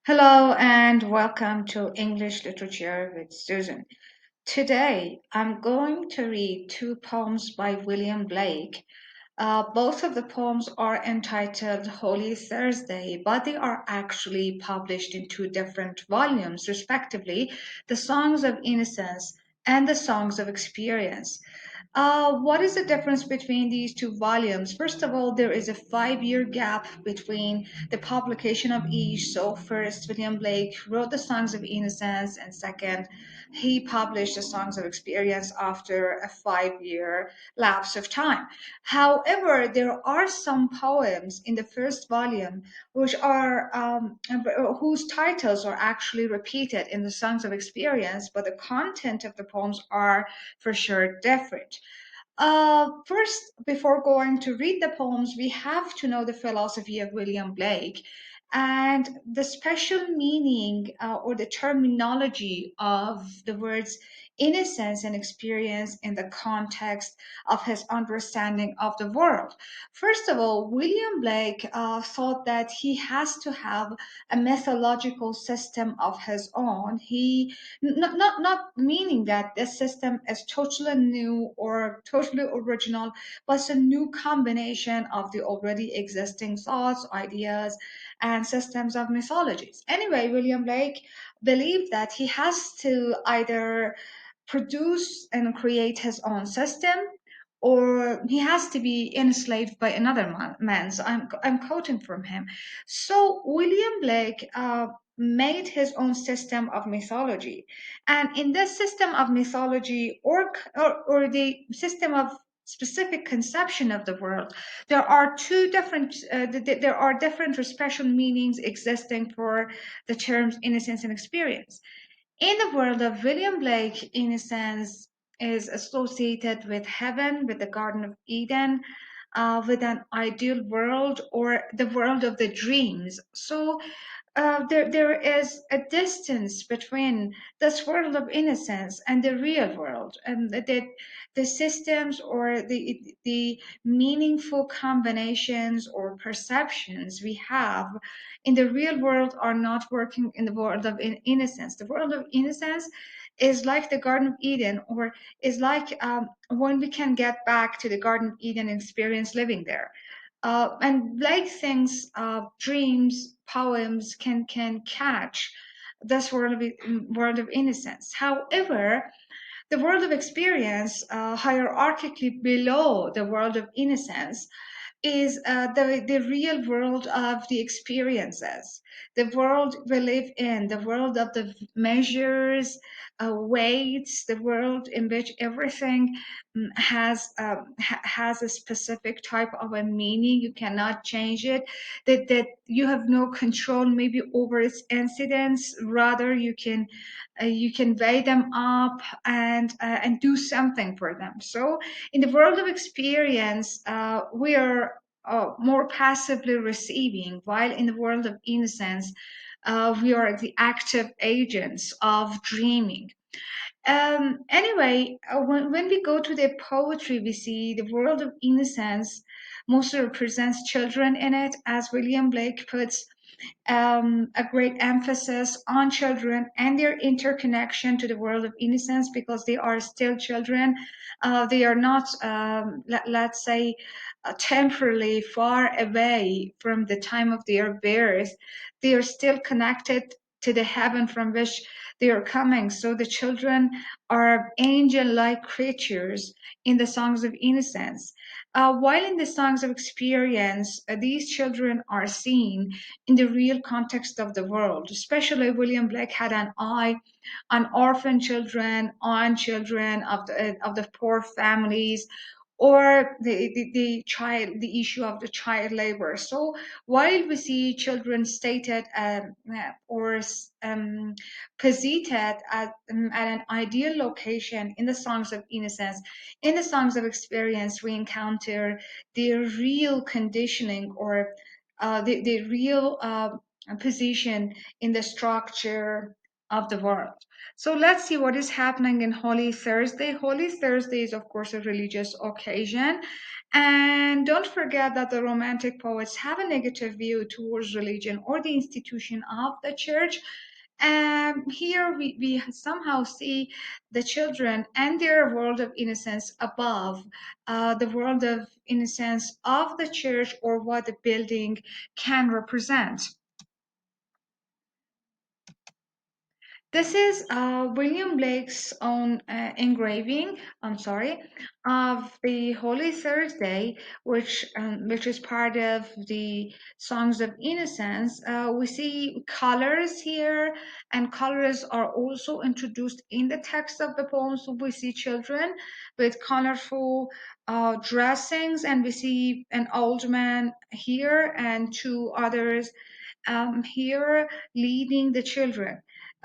Hello and welcome to English Literature with Susan. Today I'm going to read two poems by William Blake. Both of the poems are entitled Holy Thursday, but they are actually published in two different volumes, respectively The Songs of Innocence and The Songs of Experience. What is the difference between these two volumes? First of all, there is a 5 year gap between the publication of each. So, first, William Blake wrote the Songs of Innocence, and second, he published the Songs of Experience after a 5 year lapse of time. However, there are some poems in the first volume which are whose titles are actually repeated in the Songs of Experience, but the content of the poems are for sure different. First, before going to read the poems, we have to know the philosophy of William Blake and the special meaning or the terminology of the words innocence and experience in the context of his understanding of the world. First of all, William Blake thought that he has to have a methodological system of his own. Not meaning that this system is totally new or totally original, but it's a new combination of the already existing thoughts, ideas, and systems of mythologies. Anyway, William Blake believed that he has to either produce and create his own system, or he has to be enslaved by another man. So I'm quoting from him. So William Blake made his own system of mythology, and in this system of mythology, or the system of specific conception of the world, there are two different there are different or special meanings existing for the terms innocence and experience. In the world of William Blake, innocence is associated with heaven, with the Garden of Eden, with an ideal world or the world of the dreams. So there is a distance between this world of innocence and the real world, and the systems or the meaningful combinations or perceptions we have in the real world are not working in the world of innocence. The world of innocence is like the Garden of Eden, or is like when we can get back to the Garden of Eden experience living there. And Blake thinks dreams, poems can catch this world of innocence. However, the world of experience, hierarchically below the world of innocence, is the real world of the experiences, the world we live in, the world of the measures, weights, the world in which everything has a specific type of a meaning. You cannot change it. That you have no control maybe over its incidents. Rather, you can weigh them up and do something for them. So in the world of experience, we are more passively receiving, while in the world of innocence, we are the active agents of dreaming. Anyway, when we go to the poetry, we see the world of innocence mostly represents children in it, as William Blake puts a great emphasis on children and their interconnection to the world of innocence, because they are still children. They are not, let's say, temporarily far away from the time of their birth. They are still connected to the heaven from which they are coming. So the children are angel like creatures in the songs of innocence. While in the songs of experience, these children are seen in the real context of the world. Especially William Blake had an eye on orphan children, on children of the poor families, or the child, the issue of the child labor. So while we see children stated or posited at an ideal location in the songs of innocence, in the songs of experience, we encounter their real conditioning, or the real position in the structure of the world. So let's see what is happening in Holy Thursday. Holy Thursday is, of course, a religious occasion. And don't forget that the Romantic poets have a negative view towards religion or the institution of the church. And here we somehow see the children and their world of innocence above the world of innocence of the church or what the building can represent. This is William Blake's own engraving, I'm sorry, of the Holy Thursday, which is part of the Songs of Innocence. We see colors here, and colors are also introduced in the text of the poem. So we see children with colorful dressings, and we see an old man here and two others here leading the children.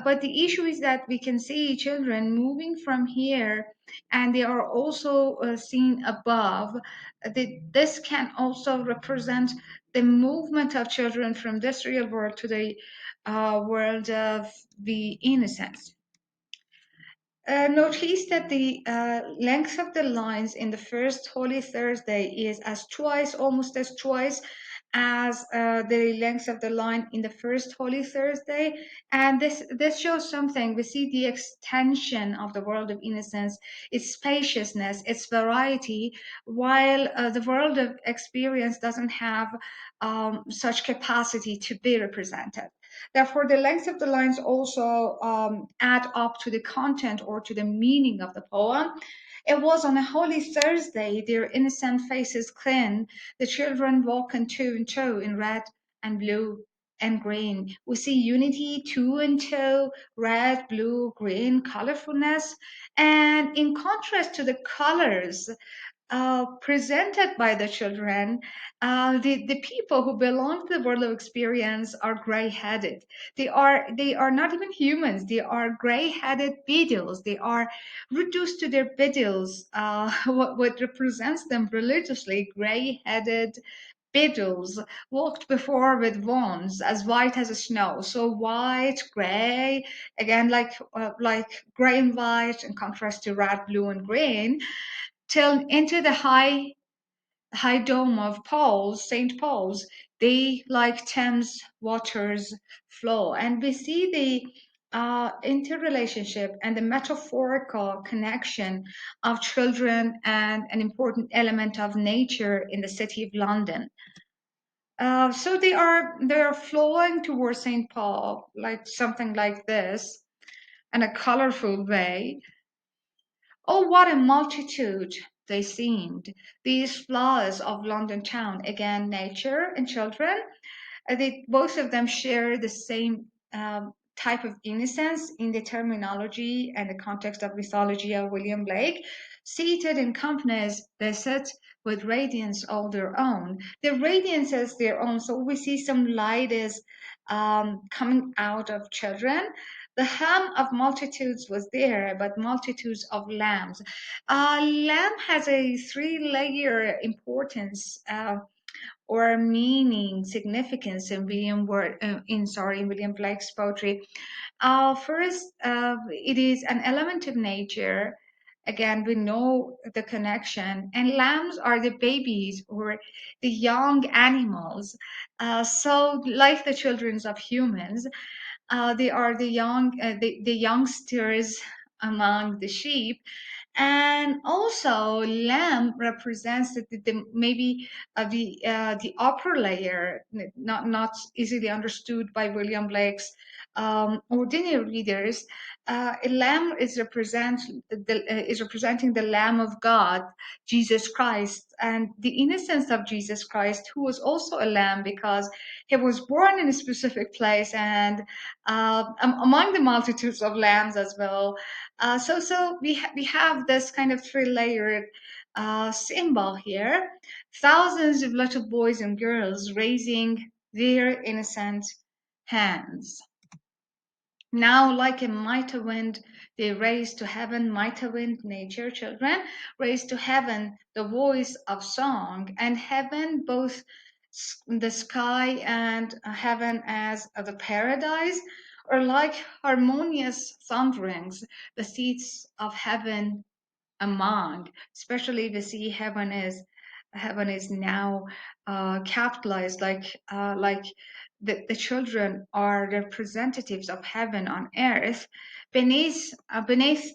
But the issue is that we can see children moving from here and they are also seen above. This can also represent the movement of children from this real world to the world of the innocence. Notice that the length of the lines in the first Holy Thursday is almost as twice as the length of the line in the first Holy Thursday. And this shows something. We see the extension of the world of innocence, its spaciousness, its variety, while the world of experience doesn't have such capacity to be represented. Therefore, the length of the lines also add up to the content or to the meaning of the poem. It was on a holy Thursday, their innocent faces clean, the children walking two and two in red and blue and green. We see unity, two and two, red, blue, green, colorfulness. And in contrast to the colors presented by the children, the people who belong to the world of experience are gray-headed. They are not even humans. They are gray-headed beetles. They are reduced to their beetles. What represents them religiously, gray-headed beetles walked before with wands as white as snow. So white, gray, again like gray and white in contrast to red, blue, and green till into the high dome of Paul's, St. Paul's, they like Thames waters flow. And we see the interrelationship and the metaphorical connection of children and an important element of nature in the city of London. So they are flowing towards St. Paul, like something like this, in a colorful way. Oh, what a multitude they seemed, these flowers of London town. Again, nature and children. Both of them share the same type of innocence in the terminology and the context of mythology of William Blake. Seated in companies, they sit with radiance all their own. The radiance is their own. So we see some light is coming out of children. The hum of multitudes was there, but multitudes of lambs. Lamb has a three-layer importance. Or meaning, significance in William Blake's poetry. First, it is an element of nature. Again, we know the connection, and lambs are the babies or the young animals. So, like the children of humans, they are the youngsters among the sheep, and also lamb represents maybe the upper layer, not easily understood by William Blake's ordinary readers. A lamb is representing the Lamb of God, Jesus Christ, and the innocence of Jesus Christ, who was also a lamb because he was born in a specific place and among the multitudes of lambs as well. So we have this kind of three-layered symbol here. Thousands of little boys and girls raising their innocent hands. Now, like a mighty wind, they raise to heaven, mighty wind, nature, children, raise to heaven the voice of song, and heaven, both the sky and heaven as the paradise, are like harmonious thunderings, the seats of heaven among, especially we see heaven is Heaven is now capitalized, like the children are representatives of heaven on earth. Beneath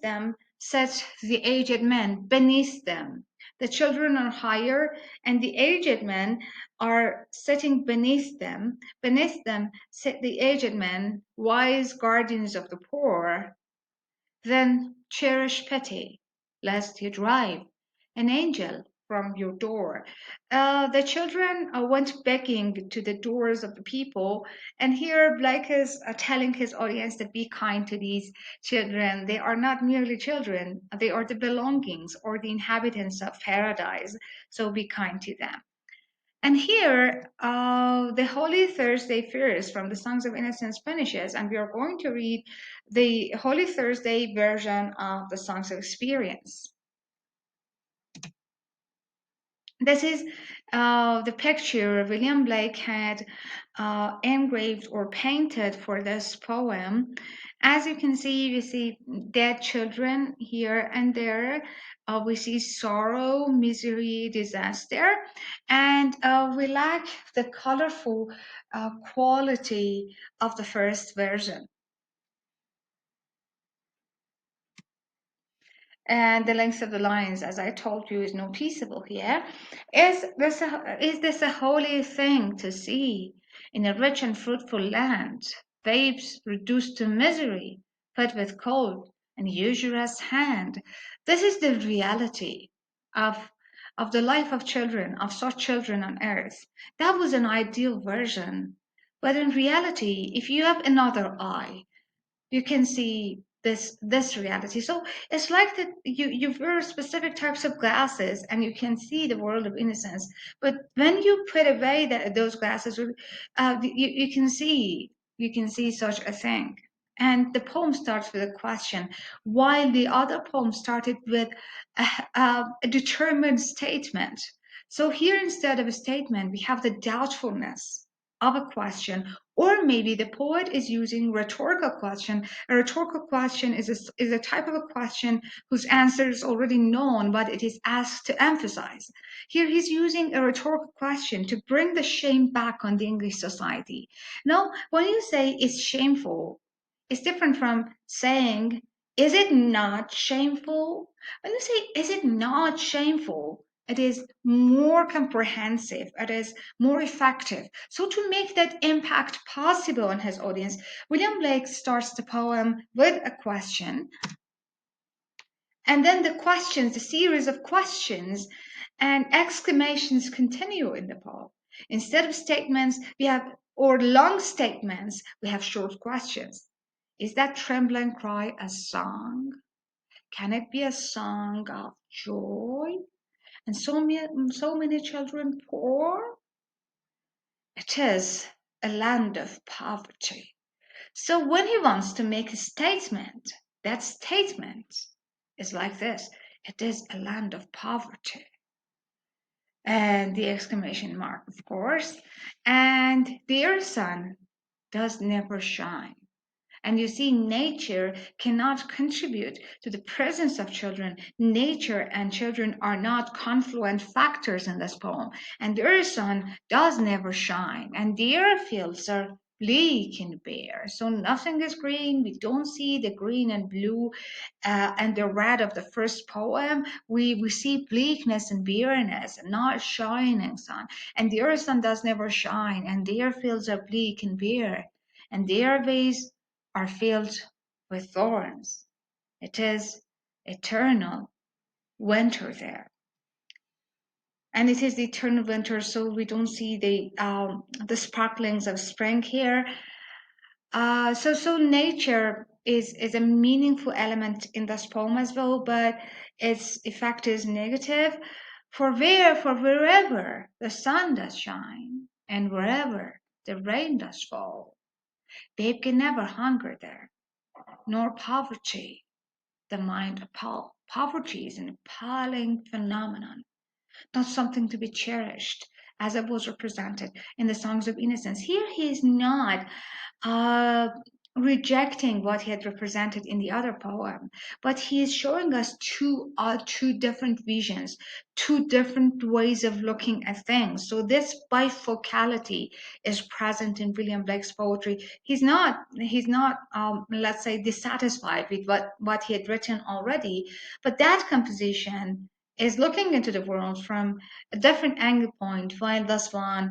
them sits the aged men. Beneath them, the children are higher, and the aged men are sitting beneath them. Beneath them sit the aged men, wise guardians of the poor. Then cherish pity, lest he drive an angel from your door. The children went begging to the doors of the people, and here Blake is telling his audience that be kind to these children. They are not merely children, they are the belongings or the inhabitants of paradise, so be kind to them. And here, the Holy Thursday first from the Songs of Innocence finishes, and we are going to read the Holy Thursday version of the Songs of Experience. This is the picture William Blake had engraved or painted for this poem. As you can see, we see dead children here and there. We see sorrow, misery, disaster, and we lack the colorful quality of the first version. And the length of the lines, as I told you, is noticeable here. Is this a holy thing to see in a rich and fruitful land? Babes reduced to misery, fed with cold and usurious hand. This is the reality of the life of children, of such children on earth. That was an ideal version. But in reality, if you have another eye, you can see this reality. So it's like that you wear specific types of glasses and you can see the world of innocence, but when you put away those glasses, you can see such a thing. And the poem starts with a question, while the other poem started with a determined statement. So here, instead of a statement, we have the doubtfulness of a question, or maybe the poet is using rhetorical question. A rhetorical question is a type of a question whose answer is already known, but it is asked to emphasize. Here he's using a rhetorical question to bring the shame back on the English society. Now, when you say it's shameful, it's different from saying, is it not shameful? When you say, is it not shameful? It is more comprehensive, it is more effective. So, to make that impact possible on his audience, William Blake starts the poem with a question, and then the series of questions and exclamations continue in the poem. Instead of statements, we have, or long statements, we have short questions. Is that trembling cry a song? Can it be a song of joy? And so many children poor? It is a land of poverty. So when he wants to make a statement, that statement is like this: it is a land of poverty. And the exclamation mark, of course. And their sun does never shine. And you see, nature cannot contribute to the presence of children. Nature and children are not confluent factors in this poem. And their sun does never shine. And their fields are bleak and bare. So nothing is green. We don't see the green and blue and the red of the first poem. We see bleakness and bareness, not shining sun. And their sun does never shine. And their fields are bleak and bare. And their ways are filled with thorns. It is eternal winter there. And it is the eternal winter, so we don't see the sparklings of spring here. So nature is a meaningful element in this poem as well, but its effect is negative. For wherever the sun does shine, and wherever the rain does fall, babe can never hunger there, nor poverty the mind appall. Poverty is an appalling phenomenon, not something to be cherished, as it was represented in the Songs of Innocence. Here he is not uh, rejecting what he had represented in the other poem, but he is showing us two different visions, two different ways of looking at things. So this bifocality is present in William Blake's poetry. He's not let's say dissatisfied with what he had written already, but that composition is looking into the world from a different angle point, while this one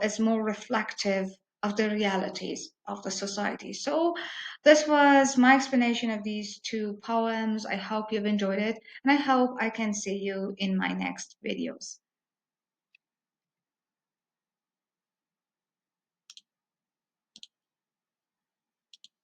is more reflective of the realities of the society. So, this was my explanation of these two poems. I hope you've enjoyed it, and I hope I can see you in my next videos.